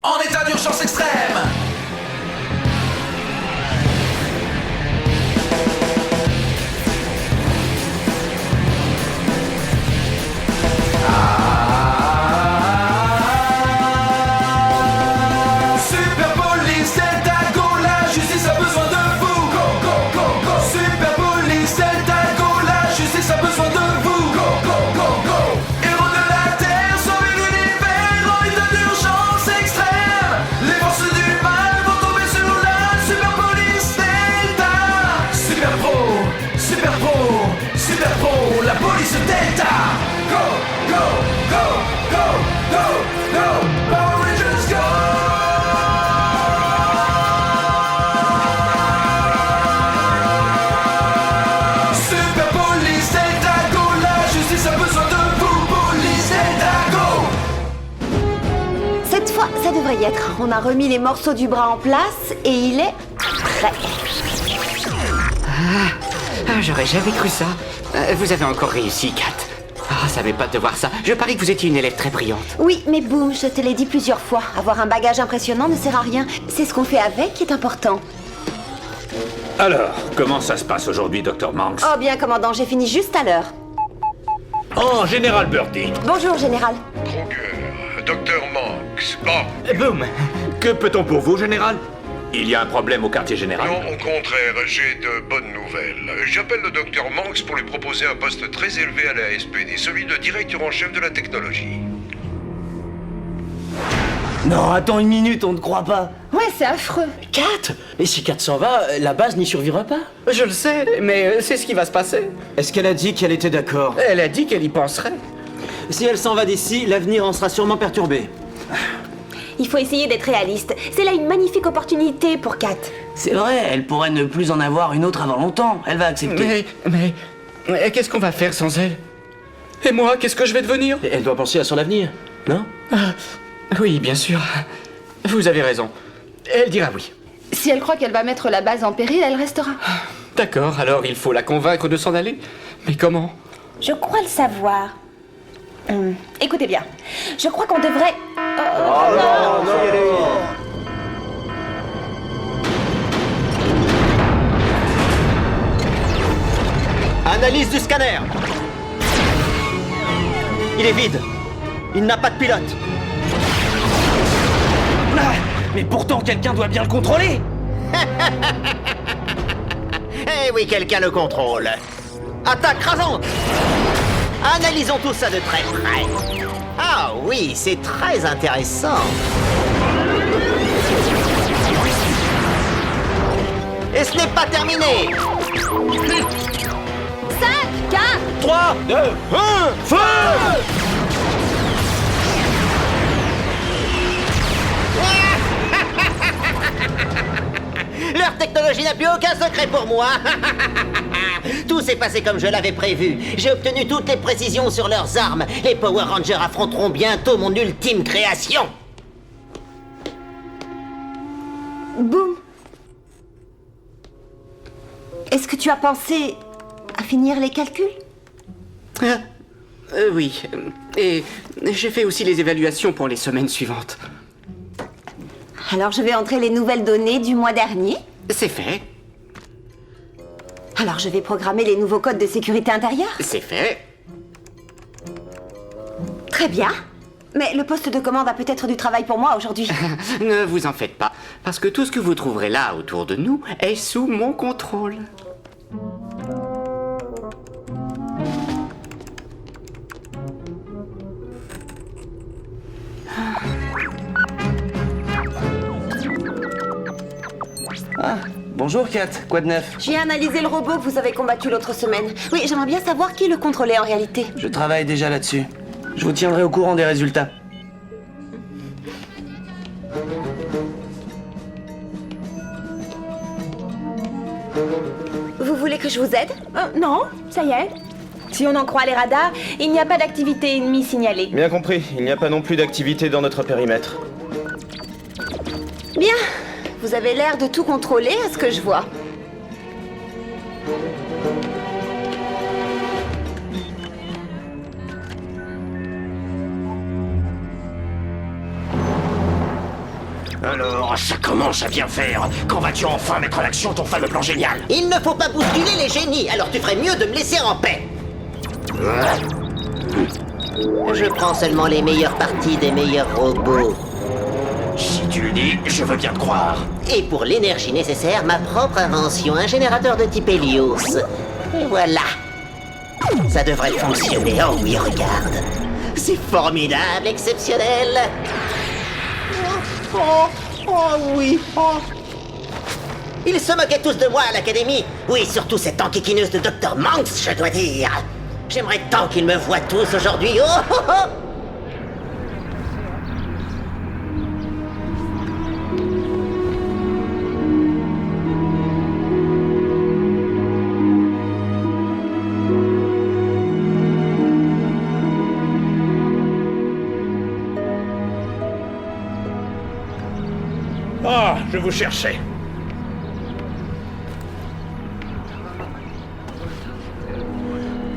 En état d'urgence extrême. Super Police Delta Go, la justice a besoin de vous. Go, go, go, go. Super Police Delta Go, la justice a besoin de vous. Go, go, go, go. Héros de la terre, sauvez l'univers en état d'urgence extrême. Les forces du mal vont tomber sur la Super Police Delta. Super Pro, Super Pro, Super Pro, la police Delta. Go, go, go, go, go, go. Power Rangers go. Super Police Delta Go, la justice a besoin de vous. Police Delta Go. Cette fois, ça devrait y être. On a remis les morceaux du bras en place et il est prêt. J'aurais jamais cru ça. Vous avez encore réussi, Kat. Ah, ça m'épate de voir ça. Je parie que vous étiez une élève très brillante. Oui, mais boum, je te l'ai dit plusieurs fois. Avoir un bagage impressionnant ne sert à rien. C'est ce qu'on fait avec qui est important. Alors, comment ça se passe aujourd'hui, Dr. Manx? Oh bien, commandant, j'ai fini juste à l'heure. Oh, Général Birdie. Bonjour, général. Kruger, Docteur Manx, Bob. Boum. Que peut-on pour vous, Général? Il y a un problème au quartier général. Non, au contraire, j'ai de bonnes nouvelles. J'appelle le Docteur Manx pour lui proposer un poste très élevé à la SPD, celui de directeur en chef de la technologie. Non, attends une minute, on ne croit pas. Ouais, c'est affreux. 4 Et si 4 s'en va, la base n'y survivra pas. Je le sais, mais c'est ce qui va se passer. Est-ce qu'elle a dit qu'elle était d'accord? Elle a dit qu'elle y penserait. Si elle s'en va d'ici, l'avenir en sera sûrement perturbé. Il faut essayer d'être réaliste. C'est là une magnifique opportunité pour Kat. C'est vrai, elle pourrait ne plus en avoir une autre avant longtemps. Elle va accepter. Mais qu'est-ce qu'on va faire sans elle? Et moi, qu'est-ce que je vais devenir? Et elle doit penser à son avenir, non? Oui, bien sûr. Vous avez raison. Elle dira oui. Si elle croit qu'elle va mettre la base en péril, elle restera. D'accord, alors il faut la convaincre de s'en aller. Mais comment? Je crois le savoir. Écoutez bien. Je crois qu'on devrait... Analyse du scanner. Il est vide. Il n'a pas de pilote. Mais pourtant, quelqu'un doit bien le contrôler. Eh oui, quelqu'un le contrôle. Attaque rasante. Analysons tout ça de très près. Ah oui, c'est très intéressant. Et ce n'est pas terminé. 5, 4... 3, 2, 1, feu! Leur technologie n'a plus aucun secret pour moi. Tout s'est passé comme je l'avais prévu. J'ai obtenu toutes les précisions sur leurs armes. Les Power Rangers affronteront bientôt mon ultime création. Boum. Est-ce que tu as pensé à finir les calculs? Oui. Et j'ai fait aussi les évaluations pour les semaines suivantes. Alors je vais entrer les nouvelles données du mois dernier. C'est fait. Alors je vais programmer les nouveaux codes de sécurité intérieure. C'est fait. Très bien. Mais le poste de commande a peut-être du travail pour moi aujourd'hui. Ne vous en faites pas, parce que tout ce que vous trouverez là autour de nous est sous mon contrôle. Bonjour, Kat. Quoi de neuf? J'ai analysé le robot que vous avez combattu l'autre semaine. Oui, j'aimerais bien savoir qui le contrôlait en réalité. Je travaille déjà là-dessus. Je vous tiendrai au courant des résultats. Vous voulez que je vous aide? Non, ça y est. Si on en croit les radars, il n'y a pas d'activité ennemie signalée. Bien compris, il n'y a pas non plus d'activité dans notre périmètre. Bien, vous avez l'air de tout contrôler à ce que je vois. Alors, ça commence à bien faire. Quand vas-tu enfin mettre en action ton fameux plan génial? Il ne faut pas bousculer les génies, alors tu ferais mieux de me laisser en paix. Je prends seulement les meilleures parties des meilleurs robots. Si tu le dis, je veux bien te croire. Et pour l'énergie nécessaire, ma propre invention, un générateur de type Helios. Et voilà. Ça devrait fonctionner. Oh oui, regarde. C'est formidable, exceptionnel. Oh oui. Oh. Ils se moquaient tous de moi à l'académie. Oui, surtout cette enquiquineuse de Dr. Monks, je dois dire. J'aimerais tant qu'ils me voient tous aujourd'hui. Oh, oh, oh. Ah, je vous cherchais.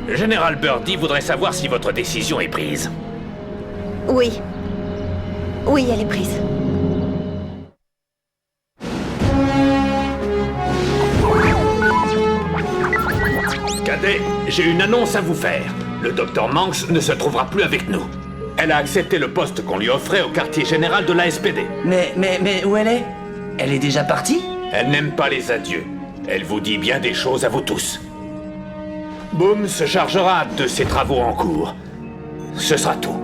Général Birdie voudrait savoir si votre décision est prise. Oui. Oui, elle est prise. Cadet, j'ai une annonce à vous faire. Le docteur Manx ne se trouvera plus avec nous. Elle a accepté le poste qu'on lui offrait au quartier général de l'ASPD. Mais où elle est? Elle est déjà partie? Elle n'aime pas les adieux. Elle vous dit bien des choses à vous tous. Boom se chargera de ses travaux en cours. Ce sera tout.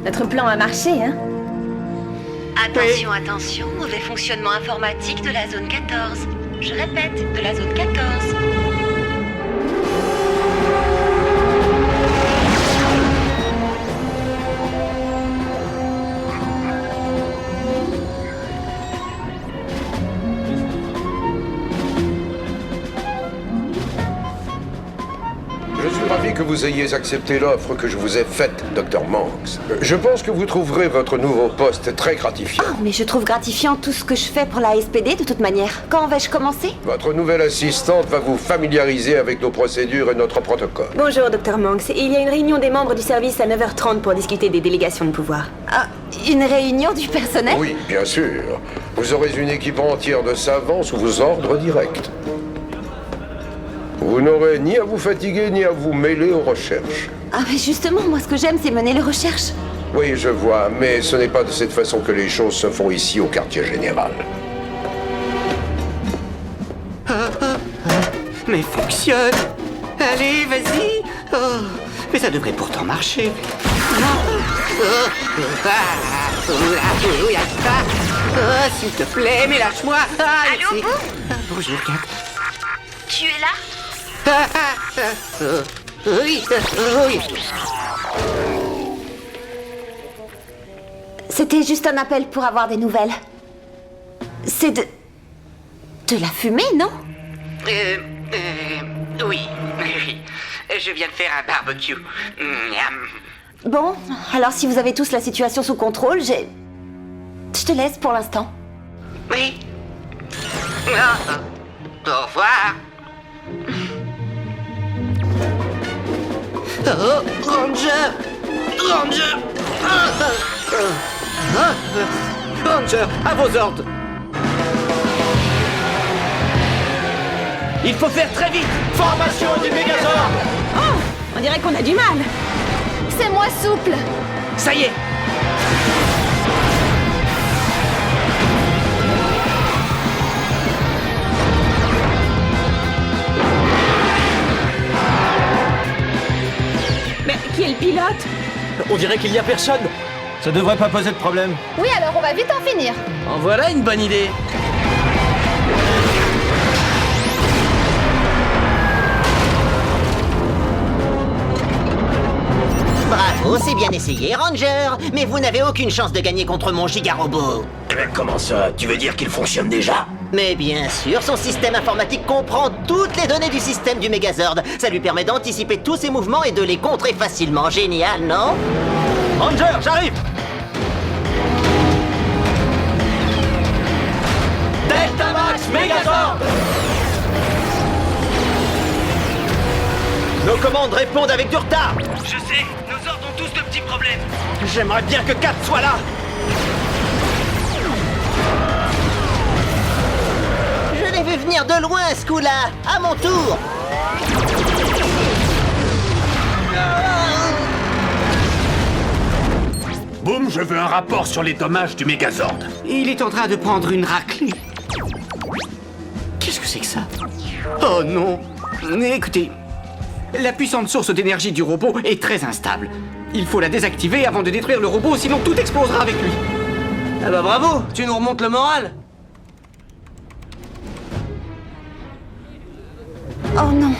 Notre plan a marché, hein? Attention, attention, mauvais fonctionnement informatique de la zone 14. Je répète, de la zone 14. Je suis ravi que vous ayez accepté l'offre que je vous ai faite, Dr. Monks. Je pense que vous trouverez votre nouveau poste très gratifiant. Oh, mais je trouve gratifiant tout ce que je fais pour la SPD de toute manière. Quand vais-je commencer? Votre nouvelle assistante va vous familiariser avec nos procédures et notre protocole. Bonjour, Dr. Monks. Il y a une réunion des membres du service à 9h30 pour discuter des délégations de pouvoir. Ah, une réunion du personnel? Oui, bien sûr. Vous aurez une équipe entière de savants sous vos ordres directs. Vous n'aurez ni à vous fatiguer ni à vous mêler aux recherches. Ah, mais justement, moi, ce que j'aime, c'est mener les recherches. Oui, je vois, mais ce n'est pas de cette façon que les choses se font ici au quartier général. Mais fonctionne. Allez, vas-y. Oh, mais ça devrait pourtant marcher. S'il te plaît, mais lâche-moi. Allô, Boo? Bonjour, Kat. Tu es là? Oui, oui. C'était juste un appel pour avoir des nouvelles. C'est de la fumée, non? Oui. Je viens de faire un barbecue. Miam. Bon, alors si vous avez tous la situation sous contrôle, je te laisse pour l'instant. Oui. Au revoir. Oh, Ranger! Ranger! Ranger, à vos ordres! Il faut faire très vite! Formation du Mégazord. Oh, on dirait qu'on a du mal. C'est moi souple. Ça y est! Mais qui est le pilote? On dirait qu'il n'y a personne. Ça devrait pas poser de problème. Oui, alors on va vite en finir. En voilà une bonne idée! Bravo, c'est bien essayé, Ranger. Mais vous n'avez aucune chance de gagner contre mon gigarobot. Mais comment ça? Tu veux dire qu'il fonctionne déjà? Mais bien sûr, son système informatique comprend toutes les données du système du Megazord. Ça lui permet d'anticiper tous ses mouvements et de les contrer facilement. Génial, non? Ranger, j'arrive. Delta Max Mégazord. Nos Nos commandes répondent avec du retard. Je sais, nos ordres ont tous de petits problèmes. J'aimerais bien que Kat soit là. Je l'ai vu venir de loin, ce coup-là. À mon tour. Boum, je veux un rapport sur les dommages du Megazord. Il est en train de prendre une raclée. Qu'est-ce que c'est que ça? Oh non. Écoutez, la puissante source d'énergie du robot est très instable. Il faut la désactiver avant de détruire le robot, sinon tout explosera avec lui. Ah bah bravo, tu nous remontes le moral. Oh non.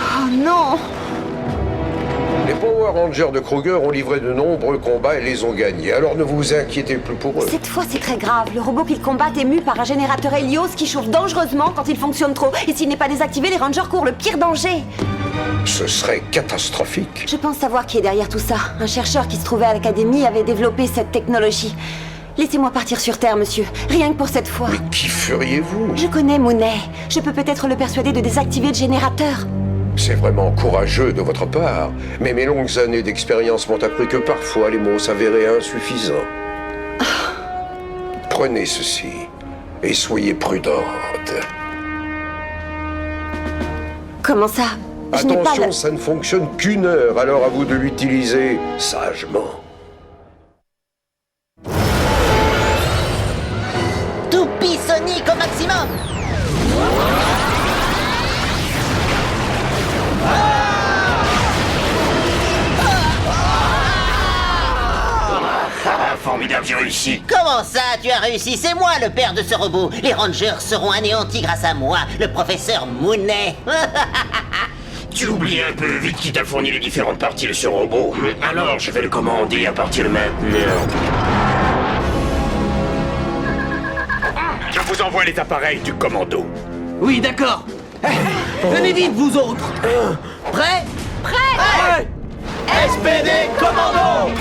Oh non. Les Power Rangers de Kruger ont livré de nombreux combats et les ont gagnés, alors ne vous inquiétez plus pour eux. Cette fois, c'est très grave. Le robot qu'ils combattent est mu par un générateur Helios qui chauffe dangereusement quand il fonctionne trop. Et s'il n'est pas désactivé, les Rangers courent le pire danger. Ce serait catastrophique. Je pense savoir qui est derrière tout ça. Un chercheur qui se trouvait à l'académie avait développé cette technologie. Laissez-moi partir sur Terre, monsieur. Rien que pour cette fois. Mais qui feriez-vous? Je connais Mooney. Je peux peut-être le persuader de désactiver le générateur. C'est vraiment courageux de votre part, mais mes longues années d'expérience m'ont appris que parfois les mots s'avéraient insuffisants. Prenez ceci et soyez prudente. Comment ça? Je n'ai pas Attention, le... ça ne fonctionne qu'une heure, alors à vous de l'utiliser sagement. Toupie Sonic au maximum. Formidable, j'ai réussi. Comment ça, tu as réussi? C'est moi le père de ce robot. Les Rangers seront anéantis grâce à moi, le professeur Mooney. Tu oublies un peu vite qui t'a fourni les différentes parties de ce robot. Alors, je vais le commander à partir de maintenant. Je vous envoie les appareils du commando. Oui, d'accord. Venez vite, vous autres. Prêts? Prêt! SPD Commando.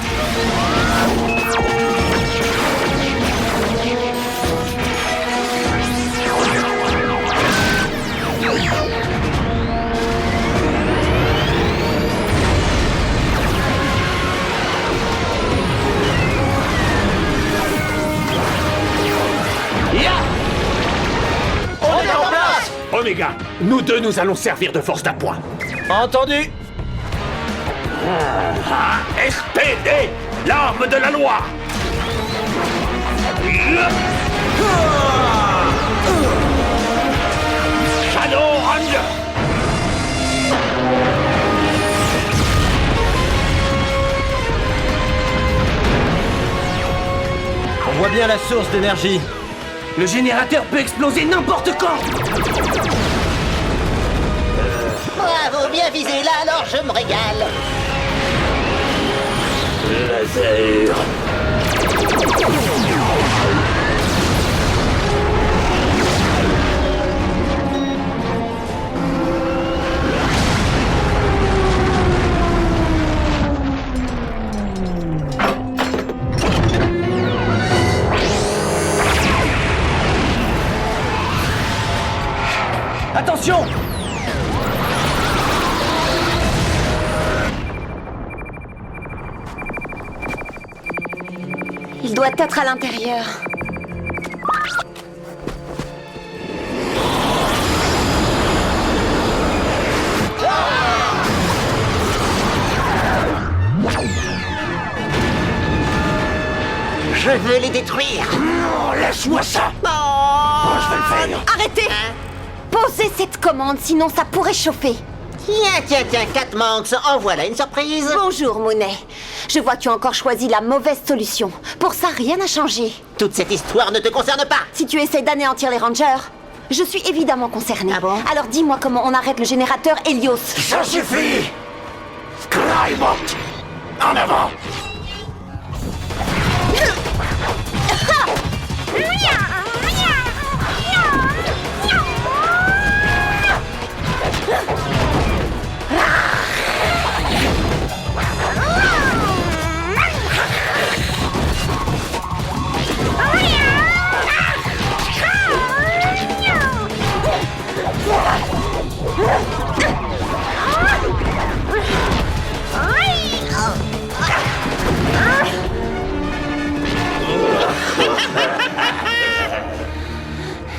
On est en place. Oméga, nous deux, nous allons servir de force d'appoint. Entendu. SPD, l'arme de la loi. Shadow Ranger. On voit bien la source d'énergie. Le générateur peut exploser n'importe quand. Bravo, bien visé là, alors je me régale. Laser. Attention. Il doit être à l'intérieur. Je veux les détruire. Non, laisse-moi ça. Oh, je vais le faire. Arrêtez! Posez cette commande, sinon ça pourrait chauffer. Tiens, Cat Manx, en voilà une surprise. Bonjour, Mooney. Je vois que tu as encore choisi la mauvaise solution. Pour ça, rien n'a changé. Toute cette histoire ne te concerne pas. Si tu essaies d'anéantir les Rangers, je suis évidemment concernée. Ah bon? Alors dis-moi comment on arrête le générateur Helios. Ça suffit. Crybot. En avant.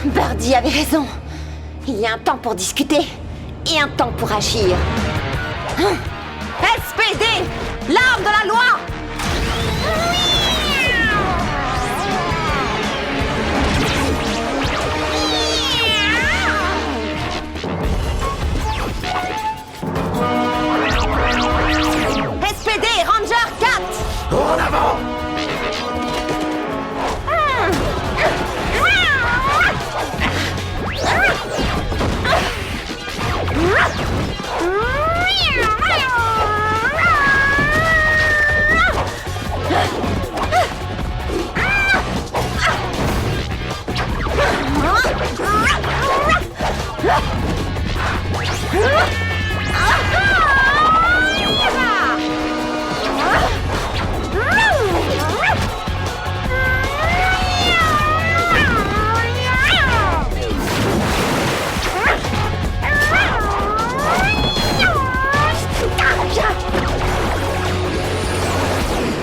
Birdie avait raison. Il y a un temps pour discuter et un temps pour agir. SPD, l'arme de la loi. SPD, Ranger 4. En avant!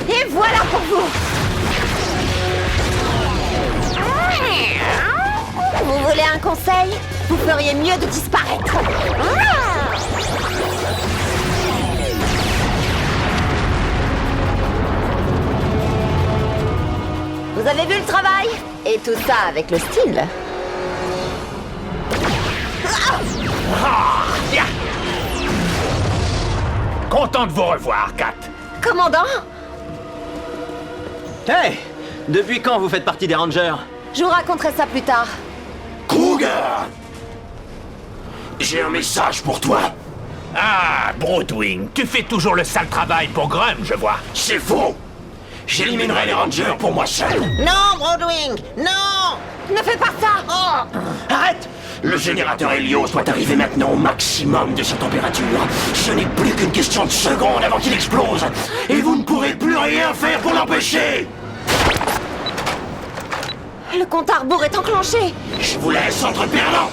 Et voilà pour vous. Vous voulez un conseil? Vous feriez mieux de disparaître. Vous avez vu le travail? Et tout ça avec le style. Content de vous revoir, Kat. Commandant? Hey! Depuis quand vous faites partie des Rangers? Je vous raconterai ça plus tard. Kruger! J'ai un message pour toi. Ah, Broodwing, tu fais toujours le sale travail pour Grum, je vois. C'est faux! J'éliminerai les Rangers pour moi seul. Non, Broadwing, non! Ne fais pas ça! Oh! Arrête! Le générateur Helios doit arriver maintenant au maximum de sa température. Ce n'est plus qu'une question de secondes avant qu'il explose. Et vous ne pourrez plus rien faire pour l'empêcher. Le compte à rebours est enclenché. Je vous laisse entre perlants.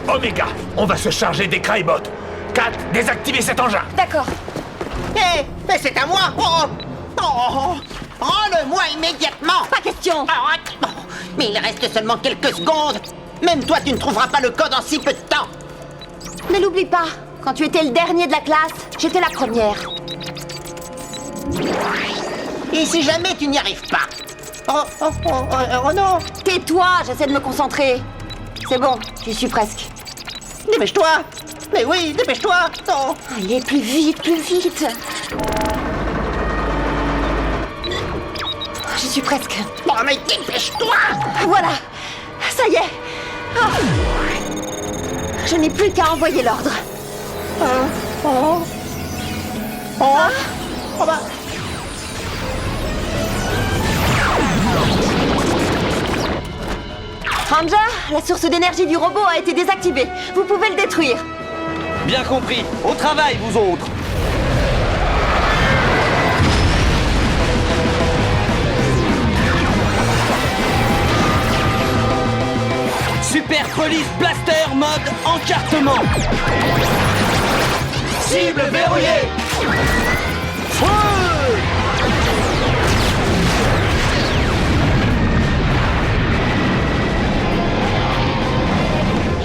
Omega, on va se charger des Crybots. Kat, désactivez cet engin. D'accord. Hé, mais c'est à moi! Oh! Oh! Rends-le-moi immédiatement! Pas question. Arrête! Oh, mais il reste seulement quelques secondes! Même toi, tu ne trouveras pas le code en si peu de temps! Ne l'oublie pas, quand tu étais le dernier de la classe, j'étais la première. Et si jamais tu n'y arrives pas? Oh non! Tais-toi, j'essaie de me concentrer. C'est bon, j'y suis presque. Dépêche-toi! Mais oui, dépêche-toi! Non! Allez, plus vite, plus vite. J'y suis presque. Bon, mais dépêche-toi! Voilà, ça y est. Oh. Je n'ai plus qu'à envoyer l'ordre. Ranger, la source d'énergie du robot a été désactivée. Vous pouvez le détruire. Bien compris. Au travail, vous autres. Super Police Blaster mode encartement. Cible verrouillée. Feu!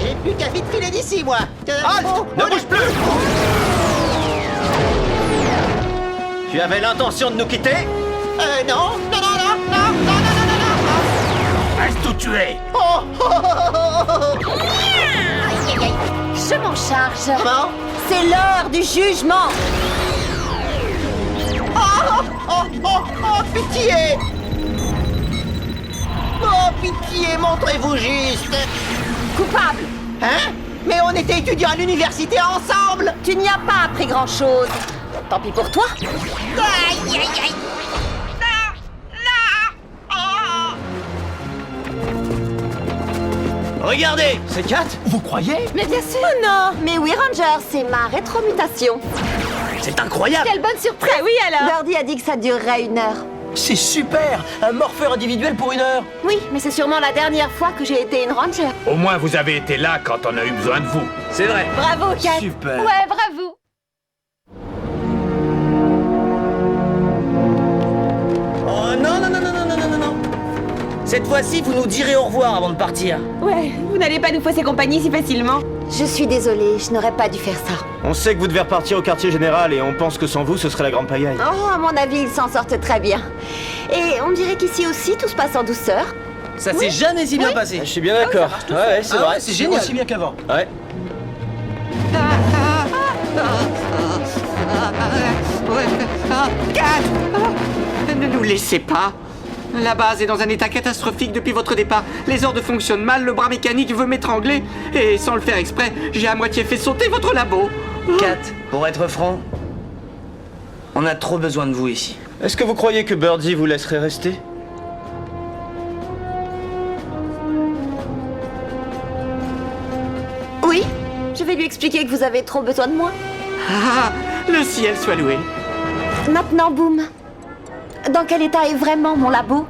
J'ai plus qu'à vite filer d'ici, moi! Ne bouge plus! Tu avais l'intention de nous quitter? Non! Non, non, non, non, non, non, non, non, non! Reste tout tué. Je m'en charge. Comment? C'est l'heure du jugement. Oh, pitié! Oh, pitié, montrez-vous juste! Coupable. Hein? Mais on était étudiants à l'université ensemble! Tu n'y as pas appris grand-chose. Tant pis pour toi. Aïe, aïe, aïe! Regardez, c'est Kat. Vous croyez? Mais bien sûr. Non, mais oui, Ranger, c'est ma rétromutation. C'est incroyable. Quelle bonne surprise. Oui, alors. Birdie a dit que ça durerait 1 heure. C'est super. Un morpheur individuel pour 1 heure. Oui, mais c'est sûrement la dernière fois que j'ai été une Ranger. Au moins, vous avez été là quand on a eu besoin de vous. C'est vrai. Bravo, Kat. Super. Ouais, bravo. Oh non, non, non, non, non, non, non, non. Cette fois-ci, vous nous direz au revoir avant de partir. Ouais, vous n'allez pas nous fausser compagnie si facilement. Je suis désolée, je n'aurais pas dû faire ça. On sait que vous devez repartir au quartier général et on pense que sans vous, ce serait la grande pagaille. Oh, à mon avis, ils s'en sortent très bien. Et on dirait qu'ici aussi, tout se passe en douceur. Ça s'est jamais si bien passé. Je suis bien d'accord. Ouais, c'est vrai. C'est génial. Aussi bien qu'avant. Ouais. Ne nous laissez pas. La base est dans un état catastrophique depuis votre départ. Les ordres fonctionnent mal, le bras mécanique veut m'étrangler. Et sans le faire exprès, j'ai à moitié fait sauter votre labo. Kat, pour être franc, on a trop besoin de vous ici. Est-ce que vous croyez que Birdie vous laisserait rester? Oui, je vais lui expliquer que vous avez trop besoin de moi. Ah, le ciel soit loué. Maintenant, Boom. Dans quel état est vraiment mon labo?